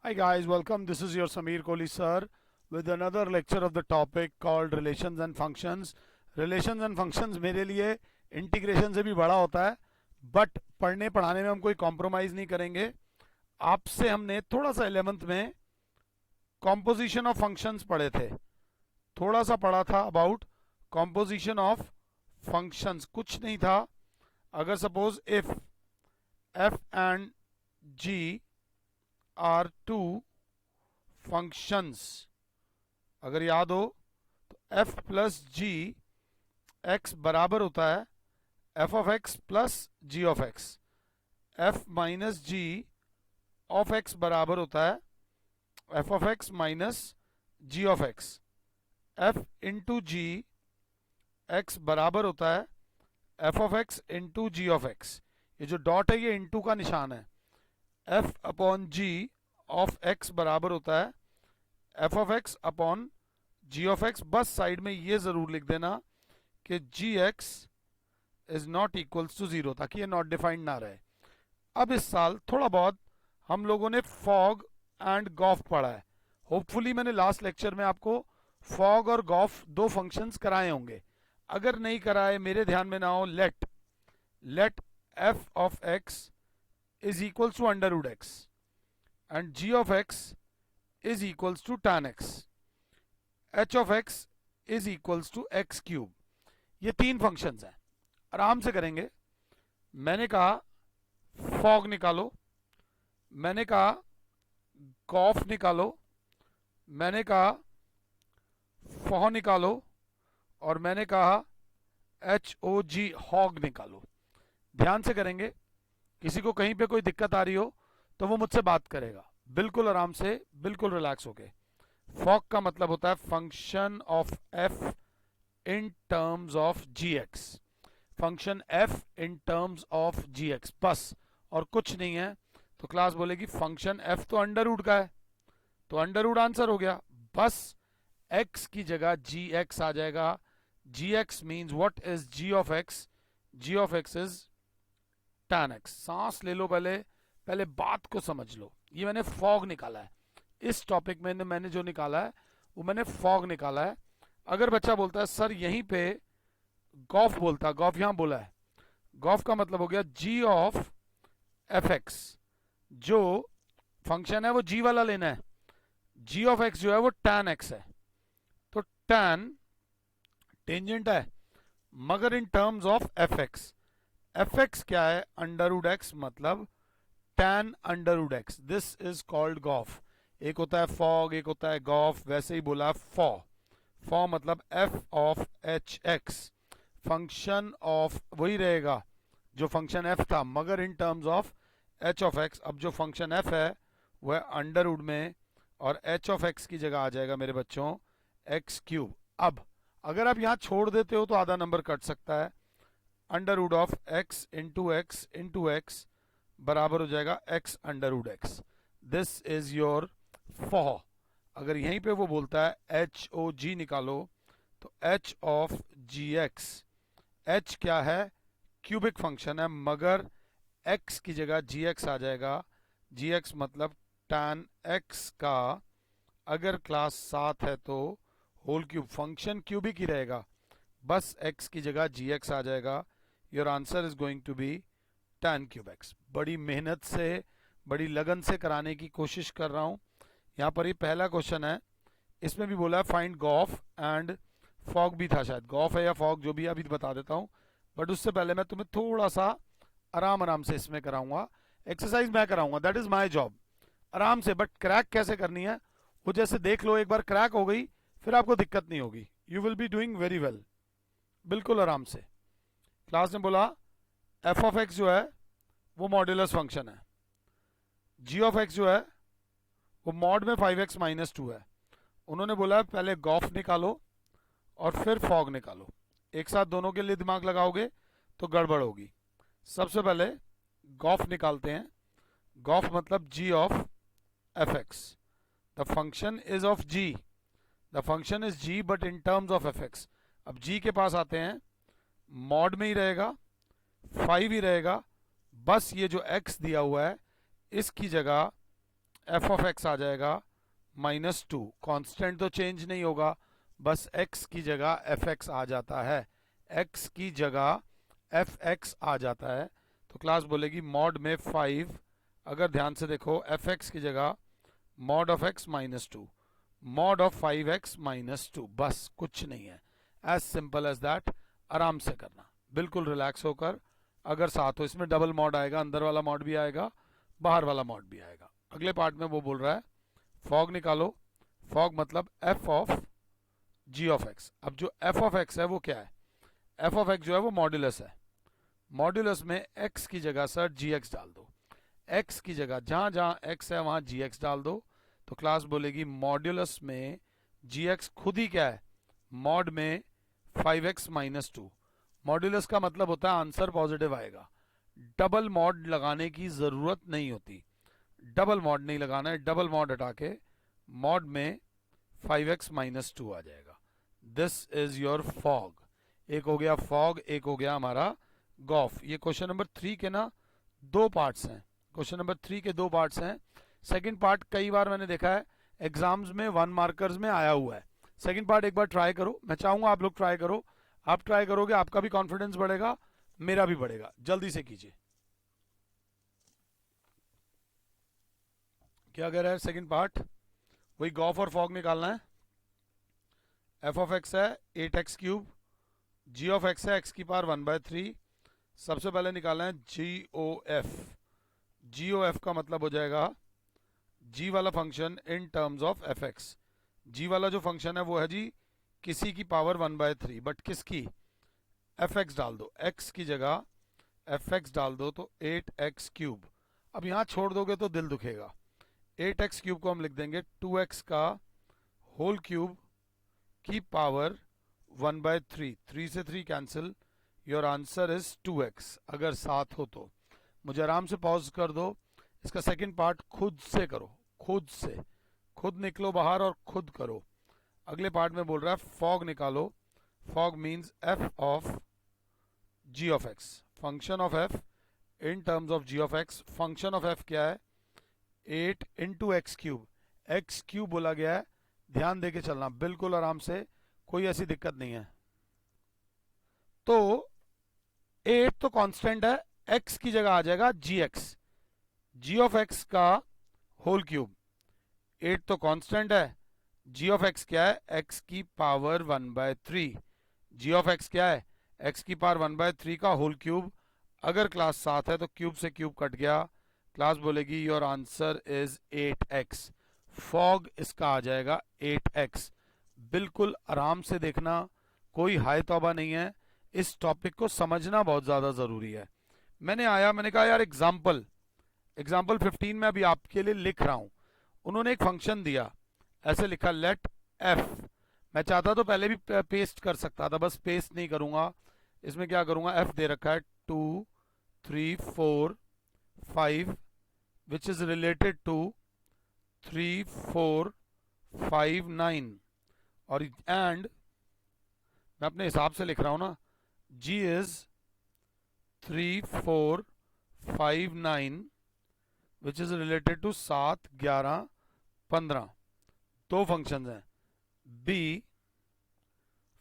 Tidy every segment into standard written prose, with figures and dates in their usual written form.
Hi guys, welcome. This is your Samir Kohli sir with another lecture of the topic called relations and functions. Relations and functions मेरे लिए integration से भी बड़ा होता है, but पढ़ने पढ़ाने में हम कोई कॉम्प्रोमाइज़ नहीं करेंगे। आपसे हमने थोड़ा सा 11th में कॉम्पोजिशन ऑफ फंक्शंस पढ़े थे, थोड़ा सा पढ़ा था अबाउट कॉम्पोजिशन ऑफ फंक्शंस। कुछ नहीं था, अगर suppose if F and G are two functions, अगर याद हो तो एफ प्लस जी एक्स बराबर होता है F of X plus G of X. F minus G of X बराबर होता है F of X minus G of X. F into G X बराबर होता है F of X into G of X. ये जो डॉट है ये इंटू का निशान है। F upon G of X बराबर होता है F of X upon G of X. बस साइड में ये जरूर लिख देना कि g x is not equals to zero, ताकि ये नॉट डिफाइंड ना रहे। अब इस साल थोड़ा बहुत हम लोगों ने फॉग एंड गॉफ पढ़ा है। होपफुली मैंने लास्ट लेक्चर में आपको फॉग और गॉफ दो फंक्शंस कराए होंगे। अगर नहीं कराए, मेरे ध्यान में ना हो, let F of X is equals to under root x and g of x is equals to tan x, h of x is equals to x cube। ये तीन फंक्शंस हैं, आराम से करेंगे। मैंने कहा फॉग निकालो, मैंने कहा गॉफ निकालो, मैंने कहा फॉ निकालो, और मैंने कहा एच ओ जी हॉग निकालो। ध्यान से करेंगे, किसी को कहीं पे कोई दिक्कत आ रही हो तो वो मुझसे बात करेगा, बिल्कुल आराम से, बिल्कुल रिलैक्स होके। फॉक का मतलब होता है function of F in terms of G X. Function F in terms of G X, बस, और कुछ नहीं है। तो क्लास बोलेगी फंक्शन एफ तो अंडर रूट का है, तो अंडर रूट आंसर हो गया। बस एक्स की जगह जी एक्स आ जाएगा। जी x means what is g of x? G of x is tan x। सांस ले लो, पहले पहले बात को समझ लो। ये मैंने फॉग निकाला है, इस टॉपिक में मैंने जो निकाला है वो मैंने फॉग निकाला है। अगर बच्चा बोलता है सर यहीं पे गॉफ बोलता, गॉफ यहां बोला है, गॉफ का मतलब हो गया जी ऑफ एफ एक्स। जो फंक्शन है वो जी वाला लेना है, जी ऑफ एक्स जो है वो tan x है। तो tan टेंजेंट है, मगर in terms of F X. F X क्या है? अंडर रूट एक्स, मतलब tan under root X. This is called G o F. एक होता है फॉग, एक होता है गॉफ, वैसे ही बोला फॉ। फॉ मतलब F of H x, function of वही रहेगा जो फंक्शन एफ था, मगर in terms of H of X. अब जो फंक्शन एफ है वह अंडर रूट में, और एच ऑफ एक्स की जगह आ जाएगा मेरे बच्चों एक्स क्यूब। अब अगर आप यहां छोड़ देते हो तो आधा नंबर कट सकता है। Under root of X into X बराबर हो जाएगा X under root X. This is your F o. अगर यहीं पे वो बोलता है एच ओ जी निकालो, तो H of G X, H क्या है? क्यूबिक फंक्शन है, मगर एक्स की जगह जी एक्स आ जाएगा। जी एक्स मतलब tan एक्स का, अगर क्लास 7 है तो होल क्यूब। फंक्शन क्यूबिक ही रहेगा, बस एक्स की जगह जी एक्स आ जाएगा। Your answer is going to be tan cube X. बड़ी मेहनत से, बड़ी लगन से कराने की कोशिश कर रहा हूं। यहाँ पर ये पहला क्वेश्चन है, इसमें भी बोला है फाइंड गॉफ एंड फॉग भी था, शायद गॉफ है या फॉग, जो भी अभी बता देता हूँ। बट उससे पहले मैं तुम्हें थोड़ा सा आराम आराम से इसमें कराऊंगा। एक्सरसाइज मैं कराऊंगा, दैट इज माई जॉब, आराम से। बट क्रैक कैसे करनी है वो जैसे देख लो, एक बार क्रैक हो गई फिर आपको दिक्कत नहीं होगी। You will be doing very well, बिल्कुल आराम से। क्लास ने बोला एफ ऑफ एक्स जो है वो मॉड्यूलस फंक्शन है, जी ऑफ एक्स जो है वो मॉड में 5x माइनस 2 है। उन्होंने बोला पहले गॉफ निकालो और फिर फॉग निकालो। एक साथ दोनों के लिए दिमाग लगाओगे तो गड़बड़ होगी। सबसे पहले गॉफ निकालते हैं। गॉफ मतलब G of F X. The function is of G, the function is G but in terms of F X. अब जी के पास आते हैं, मॉड में ही रहेगा, 5 ही रहेगा। बस ये जो x दिया हुआ है इसकी जगह एफ ऑफ एक्स आ जाएगा -2। कांस्टेंट तो चेंज नहीं होगा, बस x की जगह एफ एक्स आ जाता है, x की जगह एफ एक्स आ जाता है। तो क्लास बोलेगी मॉड में 5, अगर ध्यान से देखो एफ एक्स की जगह mod of x -2, mod of 5x -2, बस कुछ नहीं है, एज सिंपल एज दैट। आराम से करना, बिल्कुल रिलैक्स होकर। अगर साथ हो, इसमें डबल मॉड आएगा, अंदर वाला मॉड भी आएगा, बाहर वाला मॉड भी आएगा। अगले पार्ट में वो बोल रहा है फॉग निकालो। फॉग मतलब F of G of X. अब जो एफ ऑफ एक्स है वो क्या है? एफ ऑफ एक्स जो है वो मॉड्यूलस है। मॉड्यूलस में एक्स की जगह सर जी एक्स डाल दो, एक्स की जगह जहां जहां एक्स है वहां जी एक्स डाल दो। तो क्लास बोलेगी मॉड्यूलस में जी एक्स खुद ही क्या है? मॉड में 5x -2। मॉड्यूलस का मतलब होता है आंसर पॉजिटिव आएगा, डबल मॉड लगाने की जरूरत नहीं होती। डबल मॉड नहीं लगाना है, डबल मॉड हटा के मॉड में 5x -2 आ जाएगा। This is your fog. एक हो गया फॉग, एक हो गया हमारा गॉफ। ये क्वेश्चन नंबर 3 के ना 2 पार्ट्स हैं। क्वेश्चन नंबर 3 के 2 पार्ट्स हैं। सेकंड पार्ट कई बार मैंने देखा है एग्जाम्स में 1 मार्कर्स में आया हुआ है। सेकंड पार्ट एक बार ट्राई करो, मैं चाहूंगा आप लोग ट्राई करो। आप ट्राई करोगे, आपका भी कॉन्फिडेंस बढ़ेगा, मेरा भी बढ़ेगा। जल्दी से कीजिए। क्या कह रहा है सेकंड पार्ट? वही गॉफ और फॉग निकालना है। एफ ऑफ एक्स है 8x3, जी ऑफ एक्स है x⁻⁴। सबसे पहले निकालना है जी ओ एफ। जी ओ एफ का मतलब हो जाएगा जी वाला function in terms of F x. G वाला जो फंक्शन है वो है जी किसी की पावर 1/3, बट किसकी? एफ एक्स डाल दो, एक्स की जगह एफ एक्स डाल दो तो 8x3। अब यहां छोड़ दोगे तो दिल दुखेगा। 8x3 को हम लिख देंगे 2x का होल क्यूब की पावर 1/3। 3 से 3 cancel, your answer is 2x। अगर साथ हो तो मुझे आराम से पॉज कर दो, इसका सेकंड पार्ट खुद से करो, खुद से, खुद निकलो बाहर और खुद करो। अगले पार्ट में बोल रहा है फॉग निकालो। F o G means F of G of X, function of F in terms of G of X. Function of F क्या है? 8 इंटू x3। x3 बोला गया है, ध्यान देके चलना, बिल्कुल आराम से, कोई ऐसी दिक्कत नहीं है। तो 8 तो कांस्टेंट है, x की जगह आ जाएगा जी एक्स, जी ऑफ एक्स का होल क्यूब। 8 तो कांस्टेंट है, जी ऑफ एक्स क्या है? x की पावर 1/3। जी ऑफ एक्स क्या है? x की पावर 1/3 का होल क्यूब। अगर क्लास 7 है तो क्यूब से क्यूब कट गया, क्लास बोलेगी your answer is 8x। Fog इसका आ जाएगा 8x। बिल्कुल आराम से देखना, कोई हाय तौबा नहीं है, इस टॉपिक को समझना बहुत ज्यादा जरूरी है। मैंने कहा यार एग्जाम्पल 15 में अभी आपके लिए लिख रहा हूं। उन्होंने एक फंक्शन दिया, ऐसे लिखा लेट एफ। मैं चाहता तो पहले भी पेस्ट कर सकता था, बस पेस्ट नहीं करूंगा। इसमें क्या करूंगा, एफ दे रखा है 2 3 4 5 विच इज रिलेटेड टू 3 4 5 9, और एंड मैं अपने हिसाब से लिख रहा हूं ना, g is 3 4 5 9 which is related to 7 11 15। 2 functions हैं। बी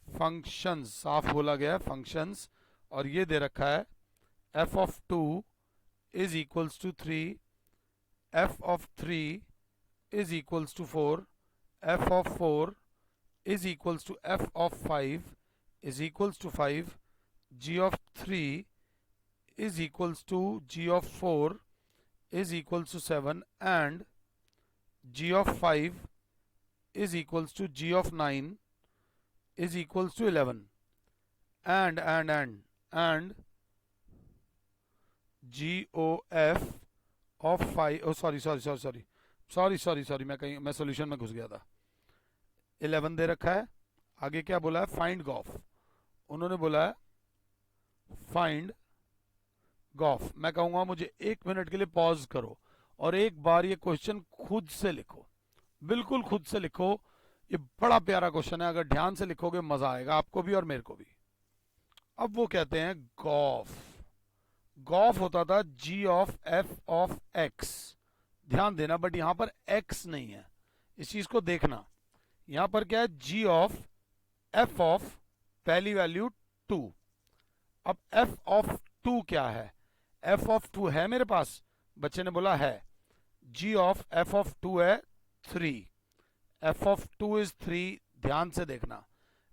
फंक्शंस, साफ बोला गया है फंक्शंस, और ये दे रखा है F of 2 is equals to 3, F of 3 is equals to 4, F of 4 is equals to F of 5 is equals to 5, G of 3 is equals to G of 4 is equals to 7, and g of 5 is equals to g of 9 is equals to 11, and GOF of 5, oh sorry, मैं solution में घुस गया था। 11 दे रखा है, आगे क्या बोला है? Find G o F. उन्होंने बोला है फाइंड गॉफ। मैं कहूंगा मुझे 1 मिनट के लिए पॉज करो और एक बार ये क्वेश्चन खुद से लिखो, बिल्कुल खुद से लिखो। ये बड़ा प्यारा क्वेश्चन है, अगर ध्यान से लिखोगे मजा आएगा आपको भी और मेरे को भी। अब वो कहते हैं गॉफ। गॉफ होता था जी ऑफ एफ ऑफ एक्स, ध्यान देना, बट यहां पर x नहीं है, इस चीज को देखना। यहां पर क्या है, g ऑफ f ऑफ पहली वैल्यू 2। अब f ऑफ 2 क्या है, f ऑफ 2 है मेरे पास, बच्चे ने बोला है। g ऑफ f ऑफ 2 है 3, f ऑफ 2 इज 3, ध्यान से देखना।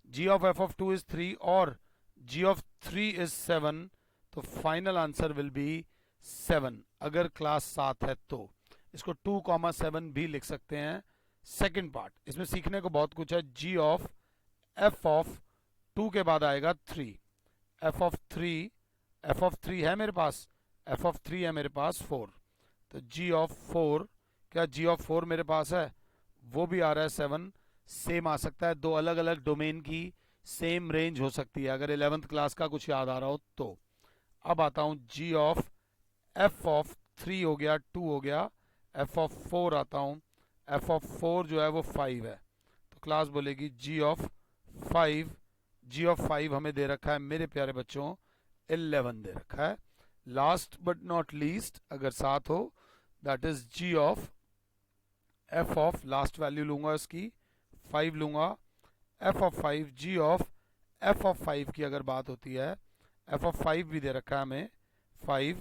g of f of 2 is 3 और g ऑफ 3 इज 7, तो फाइनल आंसर विल बी 7 अगर क्लास 7 है तो। इसको 2,7 भी लिख सकते हैं। सेकंड पार्ट, इसमें सीखने को बहुत कुछ है। g ऑफ f ऑफ 2 के बाद आएगा 3, f ऑफ 3 है मेरे पास, f ऑफ 3 है मेरे पास 4, तो g ऑफ 4, क्या g ऑफ 4 मेरे पास है, वो भी आ रहा है 7। सेम आ सकता है, दो अलग अलग डोमेन की सेम रेंज हो सकती है अगर 11th क्लास का कुछ याद आ रहा हो तो। अब आता हूं g ऑफ f ऑफ 3 हो गया, 2 हो गया, f ऑफ 4 आता हूं, f ऑफ 4 जो है वो 5 है, तो क्लास बोलेगी g ऑफ 5 हमें दे रखा है मेरे प्यारे बच्चों 11 दे रखा है। लास्ट बट नॉट लीस्ट अगर 7 हो, that is g of f of, last value लूंगा इसकी 5 लूंगा, f of 5, g of f of 5 की अगर बात होती है, f ऑफ 5 भी दे रखा है हमें 5,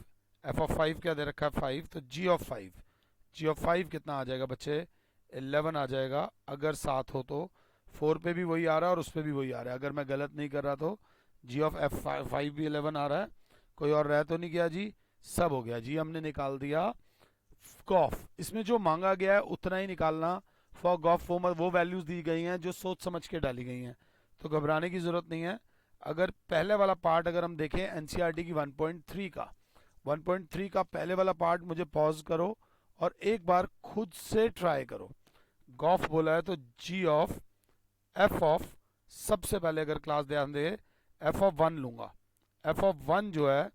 f ऑफ 5 क्या दे रखा है 5, तो g ऑफ 5 कितना आ जाएगा बच्चे, 11 आ जाएगा अगर 7 हो तो। 4 पे भी वही आ रहा है और उस पे भी वही आ रहा है, अगर मैं गलत नहीं कर रहा तो g ऑफ f5 भी 11 आ रहा है। कोई और रह तो नहीं गया जी, सब हो गया जी, हमने निकाल दिया गॉफ। इसमें जो मांगा गया है उतना ही निकालना। फॉर गॉफ वो वैल्यूज दी गई हैं जो सोच समझ के डाली गई हैं, तो घबराने की जरूरत नहीं है। अगर पहले वाला पार्ट अगर हम देखें एनसीईआरटी की 1.3 का पहले वाला पार्ट, मुझे पॉज करो और एक बार खुद से ट्राई करो। गॉफ बोला है तो जी ऑफ एफ ऑफ, सबसे पहले अगर क्लास ध्यान दे, एफ ऑफ 1 लूंगा। एफ ऑफ 1 जो है,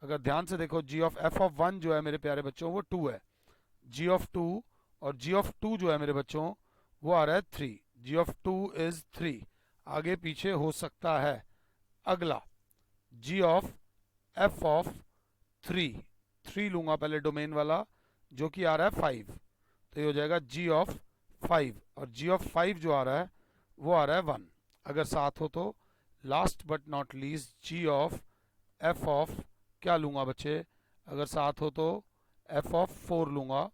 अगर ध्यान से देखो, जी ऑफ एफ ऑफ 1 जो है मेरे प्यारे बच्चों वो 2 है, जी ऑफ 2, और जी ऑफ 2 जो है मेरे बच्चों वो आ रहा है 3, जी ऑफ 2 इज 3, आगे पीछे हो सकता है। अगला जी ऑफ एफ ऑफ 3 लूंगा पहले डोमेन वाला, जो कि आ रहा है 5, तो ये हो जाएगा जी ऑफ 5, और जी ऑफ 5 जो आ रहा है वो आ रहा है 1 अगर 7 हो तो। Last but not least G of F of क्या लूंगा बच्चे, अगर 7 हो तो एफ ऑफ 4 लूंगा।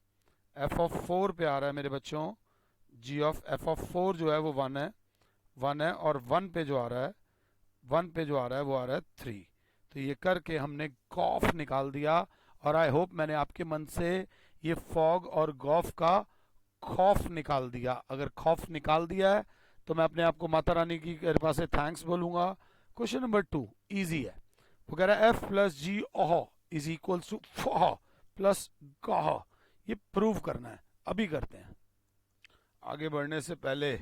एफ ऑफ 4 पे आ रहा है मेरे बच्चों, जी ऑफ एफ ऑफ 4 जो है वो 1 है, और 1 पे जो आ रहा है वो आ रहा है 3। तो ये करके हमने गॉफ निकाल दिया, और आई होप मैंने आपके मन से ये फॉग और गॉफ का खौफ निकाल दिया। अगर खौफ निकाल दिया है तो मैं अपने आप को माता रानी की कृपा से थैंक्स बोलूंगा। क्वेश्चन नंबर 2 इजी है, वो कह रहा है F plus G O H is equal to F o plus G o H, ये प्रूव करना है, अभी करते हैं। आगे बढ़ने से पहले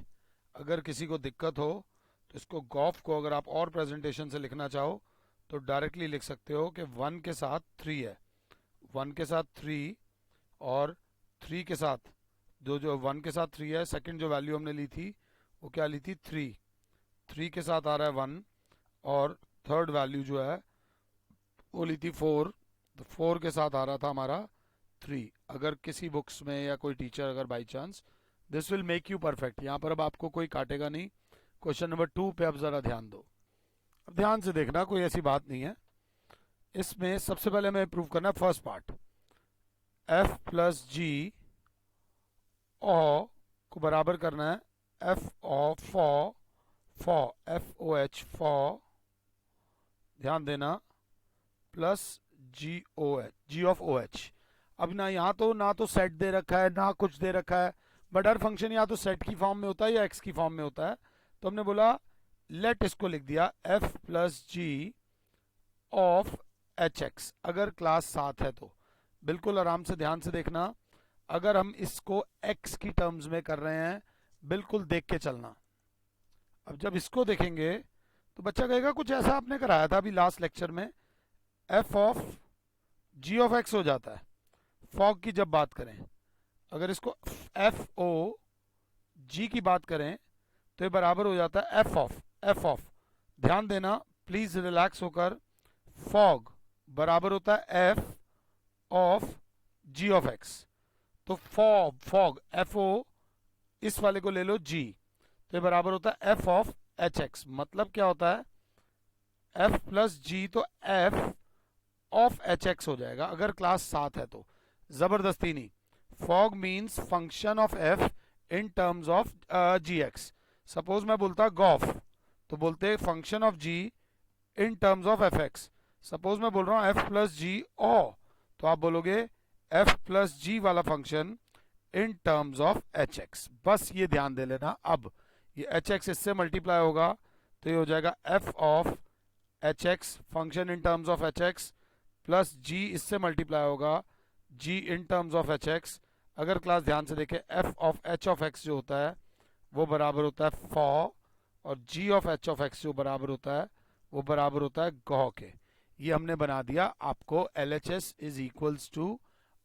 अगर किसी को दिक्कत हो तो इसको गॉफ को अगर आप और प्रेजेंटेशन से लिखना चाहो तो डायरेक्टली लिख सकते हो कि 1 के साथ 3 है, 1 के साथ 3 और 3 के साथ जो 1 के साथ 3 है, सेकंड जो वैल्यू हमने ली थी वो क्या ली थी 3 के साथ आ रहा है 1, और थर्ड वैल्यू जो है वो ली थी 4, तो 4 के साथ आ रहा था हमारा 3। अगर किसी बुक्स में या कोई टीचर अगर by chance, this will make you perfect. यहाँ पर अब आपको कोई काटेगा नहीं। क्वेश्चन नंबर 2 पे अब जरा ध्यान दो, अब ध्यान से देखना, कोई ऐसी बात नहीं है इसमें। सबसे पहले हमें प्रूव करना है first part, F plus G ओ को बराबर करना है एफ ओ फॉ एफ ओ एच फॉ, ध्यान देना, plus G O H, G of O H. अब ना यहाँ तो ना तो सेट दे रखा है ना कुछ दे रखा है, बट हर फंक्शन या तो सेट की फॉर्म में होता है या एक्स की फॉर्म में होता है, तो हमने बोला लेट इसको लिख दिया F plus G of H X, अगर क्लास 7 है तो। बिल्कुल आराम से ध्यान से देखना, अगर हम इसको x की टर्म्स में कर रहे हैं बिल्कुल देख के चलना। अब जब इसको देखेंगे तो बच्चा कहेगा कुछ ऐसा आपने कराया था अभी लास्ट लेक्चर में, f of g of x हो जाता है फॉग की जब बात करें। अगर इसको f o g की बात करें तो ये बराबर हो जाता है f ऑफ, ध्यान देना प्लीज रिलैक्स होकर, फॉग बराबर होता है f of g of x। तो फॉग FO, इस वाले को ले लो G, तो ये बराबर होता है F ऑफ HX। मतलब क्या होता है, F प्लस G, तो F ऑफ HX हो जाएगा अगर क्लास 7 है तो। जबरदस्ती नहीं, fog means function of F in terms of GX। Suppose मैं बोलता गॉफ, तो बोलते function of G in terms of FX। Suppose मैं बोल रहा हूँ F प्लस G ओ, तो आप बोलोगे F प्लस G वाला function in terms of HX। बस ये ध्यान दे लेना। अब ये HX इससे मल्टीप्लाई होगा तो ये हो जाएगा F of HX function in terms of HX plus G इससे मल्टीप्लाई होगा G in terms of HX। अगर क्लास ध्यान से देखें, F of H of X जो होता है वो बराबर होता है फॉ, और G of H of X जो बराबर होता है वो बराबर होता है गॉ के। ये हमने बना दिया आपको LHS is equals to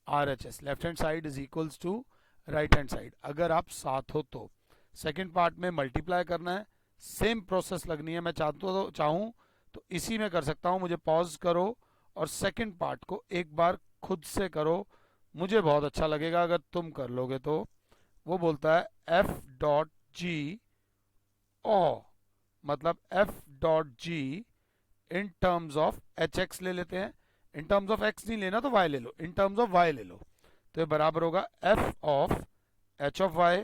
RHS, left hand side is equals to right hand side. अगर आप साथ हो तो सेकंड पार्ट में मल्टीप्लाई करना है, सेम प्रोसेस लगनी है। मैं चाहूँ तो इसी में कर सकता हूँ, मुझे पॉज करो और सेकंड पार्ट को एक बार खुद से करो, मुझे बहुत अच्छा लगेगा अगर तुम कर लोगे तो। वो बोलता है F डॉट जी ओ, मतलब F dot G in terms of HX ले लेते हैं, इन टर्म्स ऑफ X नहीं लेना तो Y ले लो, इन टर्म्स ऑफ Y ले लो, तो ये बराबर होगा F of H of Y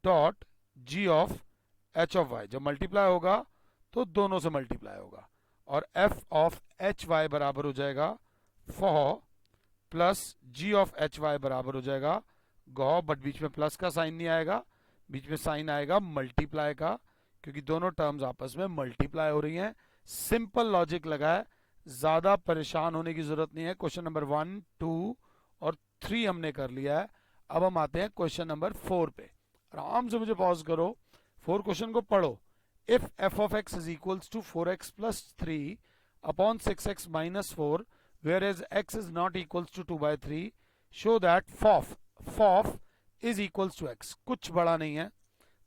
dot G of H of Y। जब मल्टीप्लाई होगा तो दोनों से मल्टीप्लाई होगा, और F ऑफ HY बराबर हो जाएगा फॉ प्लस G ऑफ HY बराबर हो जाएगा गॉ, बट बीच में प्लस का साइन नहीं आएगा, बीच में साइन आएगा मल्टीप्लाई का, क्योंकि दोनों टर्म्स आपस में मल्टीप्लाई हो रही हैं। सिंपल लॉजिक लगा है, ज्यादा परेशान होने की जरूरत नहीं है। क्वेश्चन नंबर 1, 2 और 3 हमने कर लिया है। अब हम आते हैं क्वेश्चन नंबर 4 पे। आराम से मुझे पॉज करो, 4 क्वेश्चन को पढ़ो। If f of x is equals to 4x plus 3 upon 6x minus 4 whereas x is not equals to 2 by 3 show that f is equals to x। कुछ बड़ा नहीं है,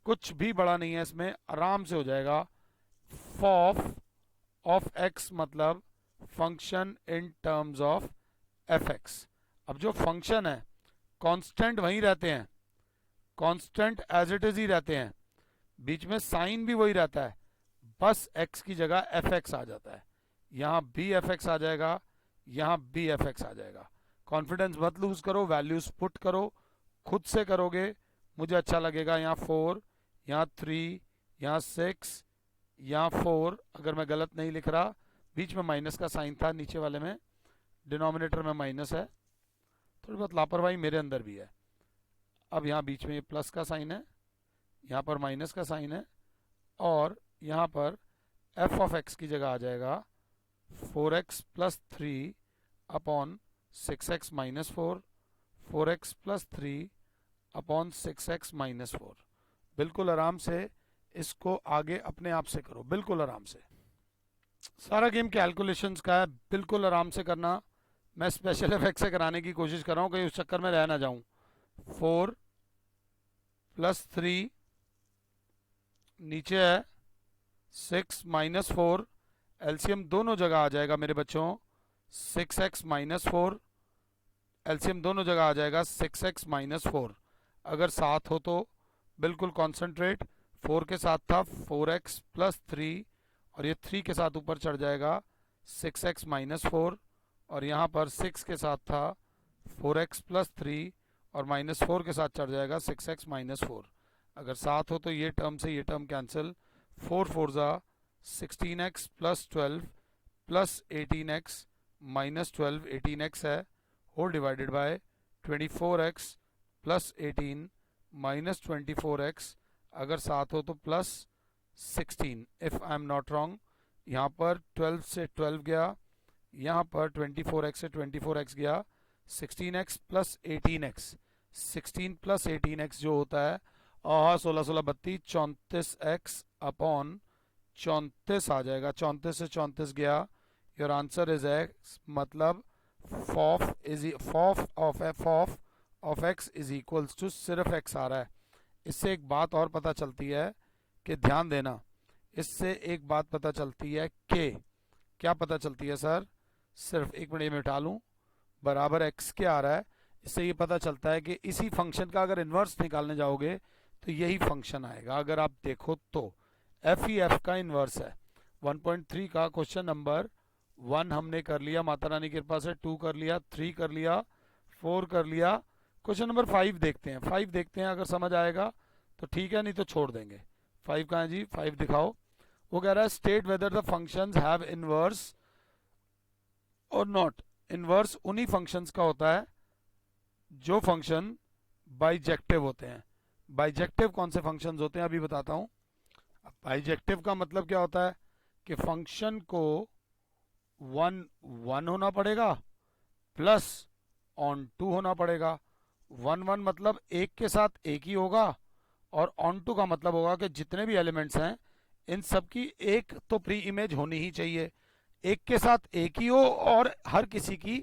कुछ भी बड़ा नहीं है इसमें, आराम से हो जाएगा। f ऑफ x मतलब function in terms of fx। अब जो फंक्शन है कांस्टेंट वहीं रहते हैं, कांस्टेंट एज इट इज ही रहते हैं, बीच में साइन भी वही रहता है, बस x की जगह fx आ जाता है। यहाँ भी fx आ जाएगा, यहाँ भी fx आ जाएगा। कॉन्फिडेंस मत लूज करो, वैल्यूज पुट करो, खुद से करोगे मुझे अच्छा लगेगा। यहाँ 4, यहाँ 3, यहाँ 6, यहाँ 4, अगर मैं गलत नहीं लिख रहा, बीच में माइनस का साइन था नीचे वाले में, डिनोमिनेटर में माइनस है, थोड़ी बहुत लापरवाही मेरे अंदर भी है। अब यहाँ बीच में ये प्लस का साइन है, यहाँ पर माइनस का साइन है, और यहाँ पर f ऑफ x की जगह आ जाएगा 4x plus 3 upon 6x minus 4, 4x plus 3 upon 6x minus 4। बिल्कुल आराम से इसको आगे अपने आप से करो, बिल्कुल आराम से। सारा गेम कैलकुलेशंस का है, बिल्कुल आराम से करना। मैं स्पेशल इफेक्ट से कराने की कोशिश कर रहा हूँ, कहीं उस चक्कर में रह ना जाऊं। 4 प्लस 3 नीचे है 6 माइनस 4, एलसीएम दोनों जगह आ जाएगा मेरे बच्चों 6x माइनस 4, एलसीएम दोनों जगह आ जाएगा 6x माइनस 4। अगर साथ हो तो बिल्कुल कॉन्सेंट्रेट, 4 के साथ था 4x प्लस 3, और ये 3 के साथ ऊपर चढ़ जाएगा 6x माइनस 4, और यहाँ पर 6 के साथ था 4x प्लस 3 और माइनस 4 के साथ चढ़ जाएगा 6x माइनस 4। अगर साथ हो तो ये टर्म से ये टर्म कैंसिल, 4 4 ज़ा 16x plus 12 plus 18x minus 12, 18x है whole divided by 24x plus 18 minus 24x, अगर साथ हो तो plus 16 if I am not wrong. यहाँ पर 12 से 12 गया, यहाँ पर 24x से 24x गया, 16x plus 18x, 16 plus 18x जो होता है 16 16 32 34x अपॉन 34 आ जाएगा, 34 से 34 गया, योर आंसर इज x। मतलब f of x is equals to सिर्फ x आ रहा है। इससे एक बात और पता चलती है कि ध्यान देना, इससे एक बात पता चलती है कि क्या पता चलती है सर, सिर्फ एक मिनट में मिटा लूं, बराबर x के आ रहा है, इससे ये पता चलता है कि इसी फंक्शन का अगर इन्वर्स निकालने जाओगे तो यही फंक्शन आएगा। अगर आप देखो तो एफ ही एफ का इन्वर्स है। 1.3 का क्वेश्चन नंबर 1 हमने कर लिया, माता रानी की कृपा से 2 कर लिया, 3 कर लिया, 4 कर लिया। क्वेश्चन नंबर 5 देखते हैं। 5 देखते हैं, अगर समझ आएगा तो ठीक है, नहीं तो छोड़ देंगे। 5 कहाँ है जी? 5 दिखाओ। वो कह रहा है state whether the functions have inverse और नॉट। इनवर्स उन्हीं फंक्शंस का होता है जो फंक्शन बाइजेक्टिव होते हैं। बाइजेक्टिव कौन से फंक्शंस होते हैं अभी बताता हूं। बाइजेक्टिव का मतलब क्या होता है कि फंक्शन को 1 1 होना पड़ेगा प्लस ऑन टू होना पड़ेगा। 1 1 मतलब एक के साथ एक ही होगा, और ऑन टू का मतलब होगा कि जितने भी एलिमेंट्स हैं इन सब की एक तो प्री इमेज होनी ही चाहिए। एक के साथ एक ही हो और हर किसी की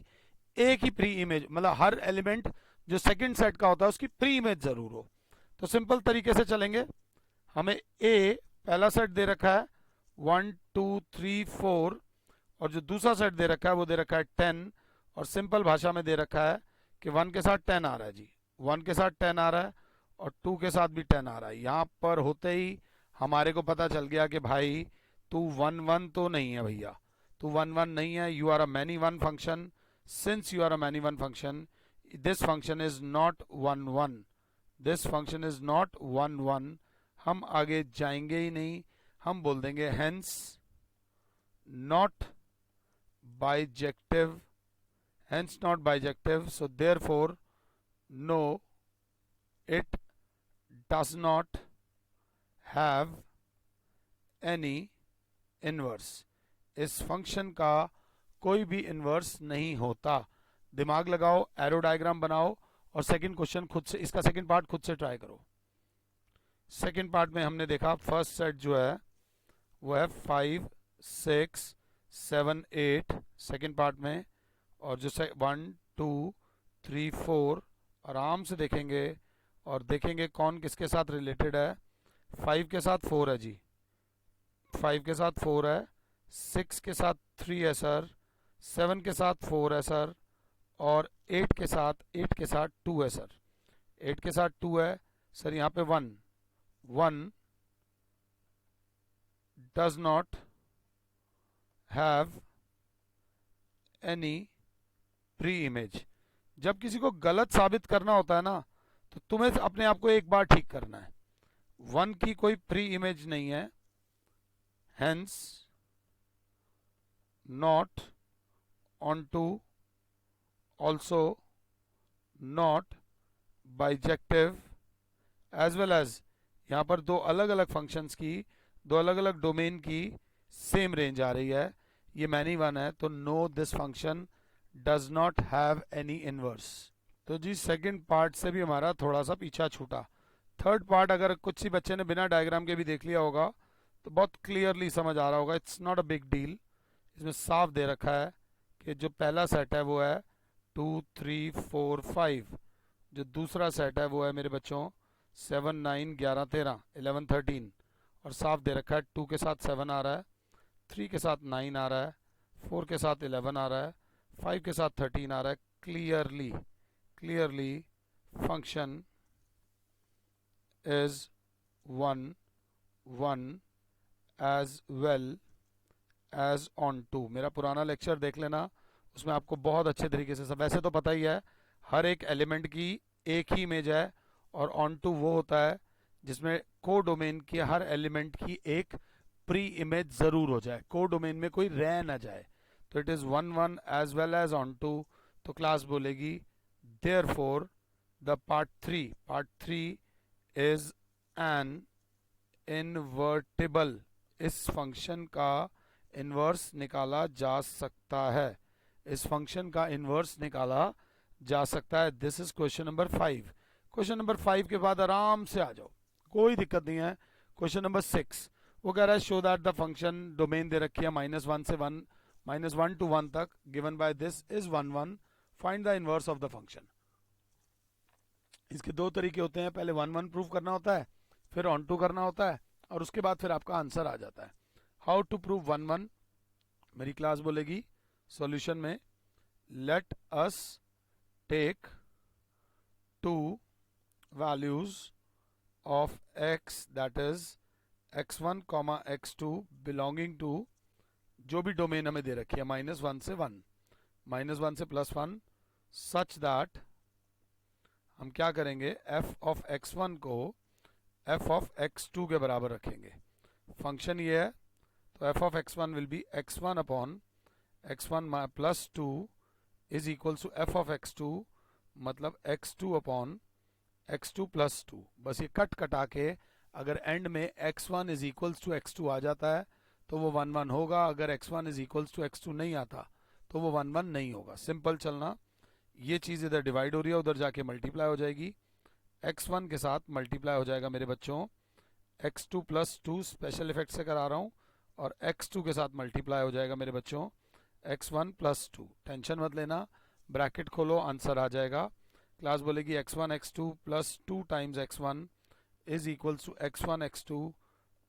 एक ही प्री इमेज, मतलब हर एलिमेंट जो सेकंड सेट का होता है उसकी प्री इमेज जरूर हो। तो सिंपल तरीके से चलेंगे। हमें ए पहला सेट दे रखा है 1 2 3 4, और जो दूसरा सेट दे रखा है वो दे रखा है 10, और सिंपल भाषा में दे रखा है कि 1 के साथ 10 आ रहा है जी, 1 के साथ 10 आ रहा है और 2 के साथ भी 10 आ रहा है। यहाँ पर होते ही हमारे को पता चल गया कि भाई तू 1 1 तो नहीं है भैया, तू 1 1 नहीं है, you are a many one function. Since you are a many one function, this function is not 1 1, this function is not 1 1। हम आगे जाएंगे ही नहीं, हम बोल देंगे hence not bijective, hence not bijective, so therefore no, it does not have any inverse। इस function का कोई भी इन्वर्स नहीं होता। दिमाग लगाओ, एरो डायग्राम बनाओ और सेकंड क्वेश्चन खुद से, इसका सेकंड पार्ट खुद से ट्राई करो। सेकंड पार्ट में हमने देखा फर्स्ट सेट जो है वो है 5 6 7 8 सेकेंड पार्ट में, और जो 1 2 3 4 आराम से देखेंगे और देखेंगे कौन किसके साथ रिलेटेड है। 5 के साथ 4 है जी, 5 के साथ 4 है, 6 के साथ 3 है सर, 7 के साथ 4 है सर, और 8 के साथ 2 है सर। 8 के साथ 2 है सर, यहाँ पे 1 1 does not have any pre image. जब किसी को गलत साबित करना होता है ना तो तुम्हें अपने आप को एक बार ठीक करना है। 1 की कोई प्री इमेज नहीं है, hence not onto, also not bijective, as well as यहाँ पर दो अलग अलग फंक्शंस की, दो अलग अलग डोमेन की सेम रेंज आ रही है। ये मैनी वन है, तो no this function does not have any inverse. तो जी सेकंड पार्ट से भी हमारा थोड़ा सा पीछा छूटा। थर्ड पार्ट अगर कुछ ही बच्चे ने बिना डायग्राम के भी देख लिया होगा तो बहुत क्लियरली समझ आ रहा होगा। It's not a big deal. इसमें साफ दे रखा है कि जो पहला सेट है वो है 2 3 4 5, जो दूसरा सेट है वो है मेरे बच्चों 7 9 11 13 11 13, और साफ दे रखा है 2 के साथ 7 आ रहा है, 3 के साथ 9 आ रहा है, 4 के साथ 11 आ रहा है, 5 के साथ 13 आ रहा है। Clearly function is 1 1 as well as onto. मेरा पुराना लेक्चर देख लेना, उसमें आपको बहुत अच्छे तरीके से सब, वैसे तो पता ही है हर एक एलिमेंट की एक ही इमेज है, और ऑन टू वो होता है जिसमें को डोमेन की हर एलिमेंट की एक प्री इमेज जरूर हो जाए, को डोमेन में कोई रह ना जाए। तो it is 1 1 as well as onto. तो क्लास बोलेगी therefore the part 3 is an invertible. इस फंक्शन का इन्वर्स निकाला जा सकता है, इस फंक्शन का इन्वर्स निकाला जा सकता है। This is question number 5। Question number 5 के बाद आराम से आ जाओ, कोई दिक्कत नहीं है। क्वेश्चन नंबर 6 वो कह रहा है show that the function, domain दे रखी है -1 से 1 -1 to 1 तक, given by this is 1 1, find the inverse of the function. इसके दो तरीके होते हैं, पहले 1 1 प्रूव करना होता है, फिर ऑन टू करना होता है, और उसके बाद फिर आपका आंसर आ जाता है। हाउ टू प्रूव 1 1, मेरी क्लास बोलेगी सॉल्यूशन में let us take two values of x, that is x1 comma x2 belonging to जो भी डोमेन हमें दे रखी है -1 से 1, -1 से +1, सच दैट हम क्या करेंगे, f ऑफ x1 को f ऑफ x2 के बराबर रखेंगे। फंक्शन ये है, तो f of x1 will be x1 upon x1 plus 2 is equals to f of x2, मतलब x2 अपॉन x2 प्लस 2। बस ये कट कटा के अगर एंड में x1 is equals to x2 आ जाता है तो वो 1 1 होगा, अगर x1 is equals to x2 नहीं आता तो वो 1 1 नहीं होगा। सिंपल चलना, ये चीज़ इधर डिवाइड हो रही है, उधर जाके मल्टीप्लाई हो जाएगी, x1 के साथ मल्टीप्लाई हो जाएगा मेरे बच्चों x2 प्लस 2, स्पेशल इफेक्ट से करा रहा हूँ, और x2 के साथ मल्टीप्लाई हो जाएगा मेरे बच्चों x1 प्लस 2। टेंशन मत लेना, ब्रैकेट खोलो, आंसर आ जाएगा। क्लास बोलेगी x1 x2 plus 2 times x1 is equals to x1 x2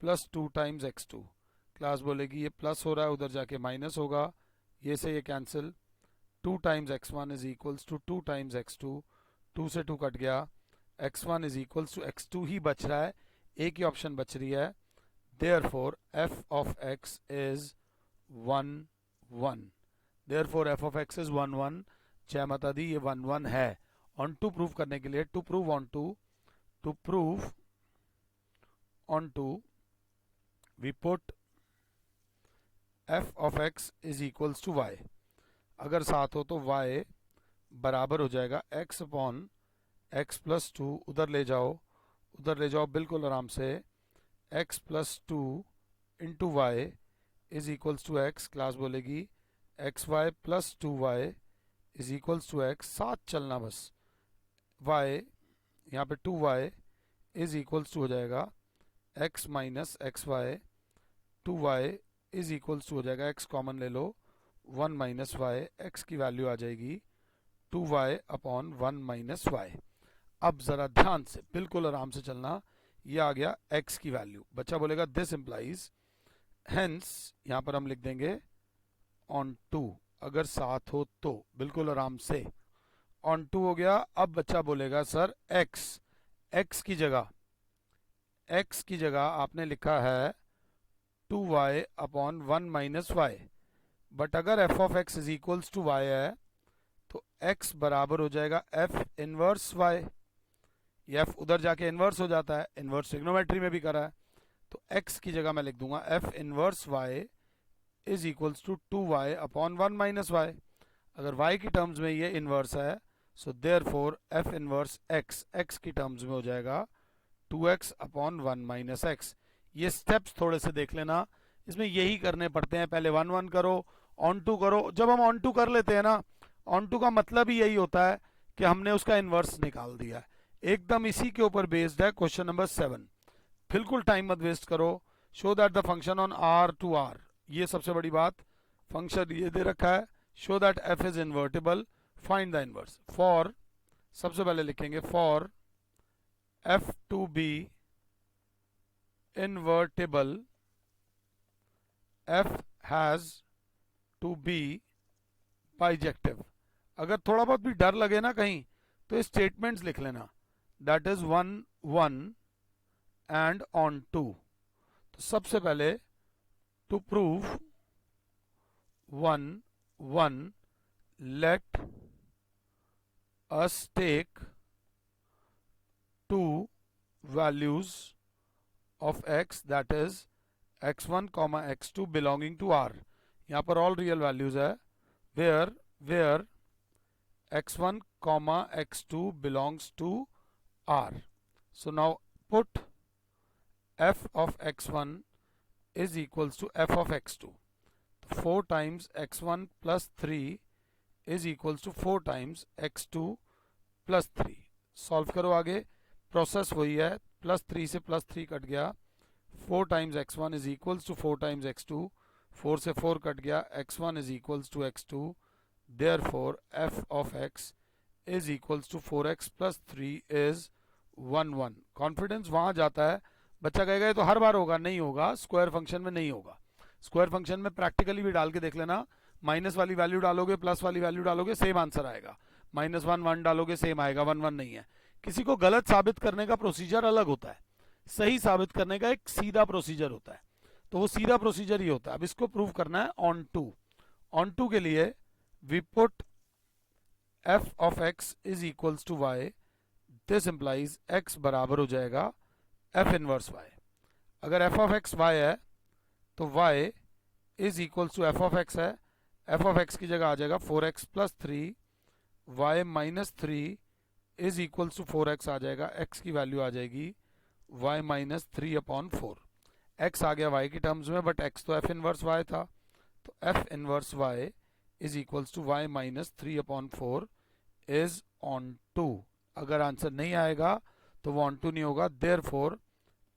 plus 2 times x2। Class बोलेगी ये प्लस हो रहा है, उधर जाके माइनस होगा, ये से ये cancel, 2 times x1 is equals to 2 times x2, 2 से 2 कट गया, x1 is equals to x2 ही बच रहा है, एक ही ऑप्शन बच रही है। Therefore f of x is 1 1, therefore f of x is 1 1। जय माता दी, ये 1 1 है। ऑन टू प्रूव करने के लिए, to prove onto prove onto we put f of x is equals to y। अगर साथ हो तो y बराबर हो जाएगा x अपॉन x प्लस 2, उधर ले जाओ बिल्कुल आराम से, x plus 2 into Y is equals to x। क्लास बोलेगी xy plus 2y is equals to x, साथ चलना बस, y यहाँ पे 2y इज इक्वल्स टू हो जाएगा x minus xy, 2y is equals to हो जाएगा, x कॉमन ले लो, 1 माइनस वाई, x की वैल्यू आ जाएगी 2y अपॉन 1 माइनस वाई। अब जरा ध्यान से बिल्कुल आराम से चलना, ये आ गया x की वैल्यू। बच्चा बोलेगा दिस इम्प्लाइज, हेंस यहाँ पर हम लिख देंगे ऑन टू, अगर साथ हो तो, बिल्कुल आराम से ऑन टू हो गया। अब बच्चा बोलेगा सर x की जगह आपने लिखा है 2y upon 1 minus Y, but अगर f of x is equals to y है तो x बराबर हो जाएगा f इनवर्स y। ये f उधर जाके इनवर्स हो जाता है, इनवर्स ट्रिग्नोमेट्री में भी करा है, तो x की जगह मैं लिख दूंगा f inverse y is equals to 2y upon 1 minus Y. अगर y की टर्म्स में ये इनवर्स है, so therefore f inverse x की टर्म्स में हो जाएगा 2x अपॉन 1 माइनस x। ये स्टेप्स थोड़े से देख लेना, इसमें यही करने पड़ते हैं, पहले 1 1 करो, ऑन टू करो। जब हम ऑन टू कर लेते हैं ना, ऑन टू का मतलब ही यही होता है कि हमने उसका इनवर्स निकाल दिया है। एकदम इसी के ऊपर बेस्ड है क्वेश्चन नंबर 7। बिल्कुल टाइम मत वेस्ट करो। Show that the function on r to r, ये सबसे बड़ी बात, फंक्शन ये दे रखा है, show that f is invertible, find the inverse. For, सबसे पहले लिखेंगे for f to be invertible, f has to be bijective। अगर थोड़ा बहुत भी डर लगे ना कहीं, तो ये स्टेटमेंट्स लिख लेना, that is 1 1 and onto. तो सबसे पहले to prove 1 1 let us take 2 values of x, that is x1 comma x2 belonging to r। यहाँ पर all real values है, where x1 comma x2 belongs to r। So now put f of x1 is equals to f of x2। 4 times x1 plus 3 is equals to 4 times x2 plus 3। Solve करो आगे, process वही है, plus 3 से plus 3 cut गया, 4 times x1 is equals to 4 times x2, 4 से 4 cut गया, x1 is equals to x2, therefore f of x is equals to 4x plus 3 is 1 1। Confidence वहां जाता है, बच्चा कहेगा ये तो हर बार होगा, नहीं होगा, स्क्वायर फंक्शन में नहीं होगा। स्क्वायर फंक्शन में प्रैक्टिकली भी डाल के देख लेना, माइनस वाली वैल्यू डालोगे, प्लस वाली वैल्यू डालोगे, सेम आंसर आएगा। -1 1 डालोगे, सेम आएगा, 1 1 नहीं है। किसी को गलत साबित करने का प्रोसीजर अलग होता है, सही साबित करने का एक सीधा प्रोसीजर होता है, तो वो सीधा प्रोसीजर ही होता है। अब इसको प्रूव करना है ऑन टू के लिए we put f of x is equals to y, this implies x बराबर हो जाएगा f इनवर्स y। अगर f of x y है तो y is equals to f of x है, f of x की जगह आ जाएगा 4x plus 3, y minus 3 is equals to 4x आ जाएगा, x की वैल्यू आ जाएगी y माइनस 3 अपॉन 4। x आ गया y की टर्म्स में, बट x तो f इनवर्स y था, तो f inverse y is equals to y minus 3 upon 4 is onto. अगर आंसर नहीं आएगा तो वो ऑन टू नहीं होगा, therefore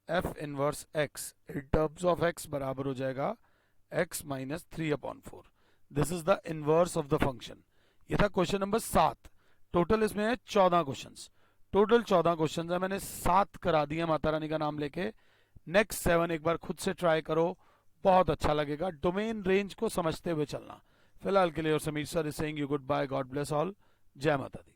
f inverse x in terms of x बराबर हो जाएगा x minus 3 upon 4। This is the inverse of the function. ये था क्वेश्चन नंबर 7। टोटल इसमें है 14 क्वेश्चंस, टोटल 14 क्वेश्चंस है, मैंने 7 करा दिए माता रानी का नाम लेके। नेक्स्ट 7 एक बार खुद से ट्राई करो, बहुत अच्छा लगेगा। डोमेन रेंज को समझते हुए चलना। फिलहाल के लिए और Sameer sir is saying you good bye, God bless all, जय माता दी।